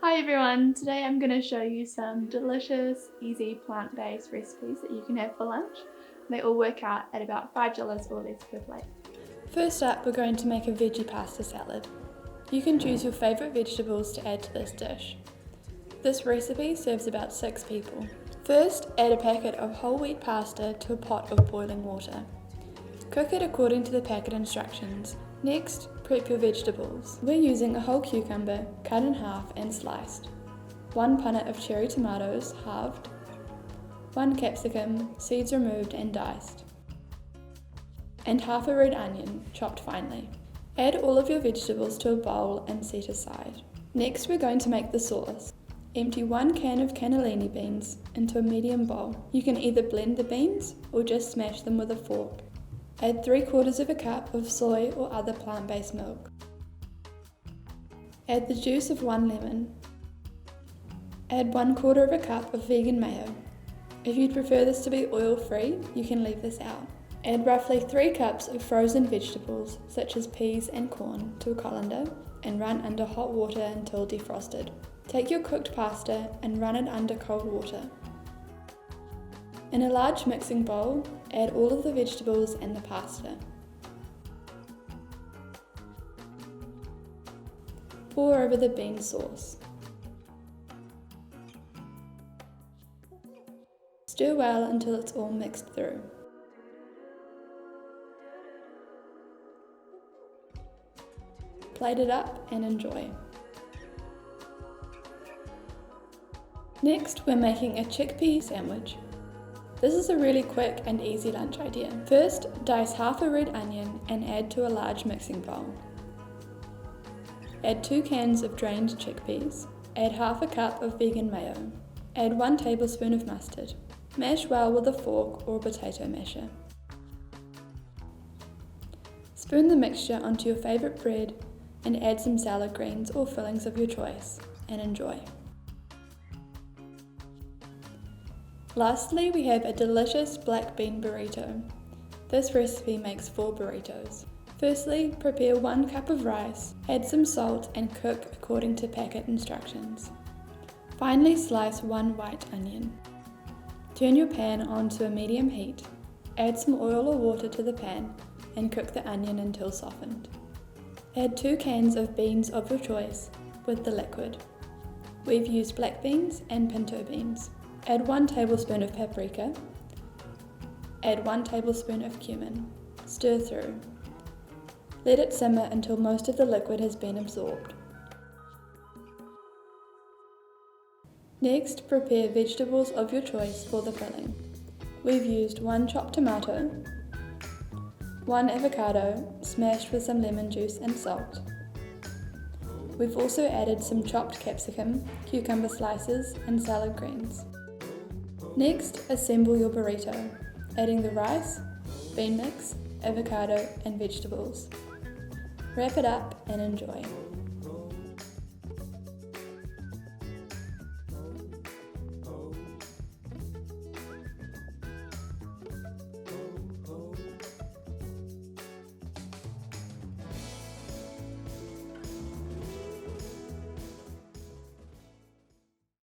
Hi everyone, today I'm going to show you some delicious, easy plant-based recipes that you can have for lunch. They all work out at about $5 or less per plate. First up, we're going to make a veggie pasta salad. You can choose your favourite vegetables to add to this dish. This recipe serves about 6 people. First, add a packet of whole wheat pasta to a pot of boiling water. Cook it according to the packet instructions. Next, prep your vegetables. We're using a whole cucumber cut in half and sliced, 1 punnet of cherry tomatoes halved, 1 capsicum, seeds removed and diced, and half a red onion chopped finely. Add all of your vegetables to a bowl and set aside. Next, we're going to make the sauce. Empty 1 can of cannellini beans into a medium bowl. You can either blend the beans or just smash them with a fork. Add 3/4 of a cup of soy or other plant-based milk. Add the juice of 1 lemon. Add 1/4 of a cup of vegan mayo. If you'd prefer this to be oil-free, you can leave this out. Add roughly 3 cups of frozen vegetables, such as peas and corn, to a colander and run under hot water until defrosted. Take your cooked pasta and run it under cold water. In a large mixing bowl, add all of the vegetables and the pasta. Pour over the bean sauce. Stir well until it's all mixed through. Plate it up and enjoy. Next, we're making a chickpea sandwich. This is a really quick and easy lunch idea. First, dice half a red onion and add to a large mixing bowl. Add 2 cans of drained chickpeas. Add half a cup of vegan mayo. Add 1 tablespoon of mustard. Mash well with a fork or a potato masher. Spoon the mixture onto your favourite bread and add some salad greens or fillings of your choice, and enjoy. Lastly, we have a delicious black bean burrito. This recipe makes 4 burritos. Firstly, prepare 1 cup of rice, add some salt and cook according to packet instructions. Finally, slice 1 white onion. Turn your pan on to a medium heat. Add some oil or water to the pan and cook the onion until softened. Add 2 cans of beans of your choice with the liquid. We've used black beans and pinto beans. Add 1 tablespoon of paprika. Add 1 tablespoon of cumin. Stir through. Let it simmer until most of the liquid has been absorbed. Next, prepare vegetables of your choice for the filling. We've used 1 chopped tomato, 1 avocado smashed with some lemon juice and salt. We've also added some chopped capsicum, cucumber slices and salad greens. Next, assemble your burrito, adding the rice, bean mix, avocado and vegetables. Wrap it up and enjoy.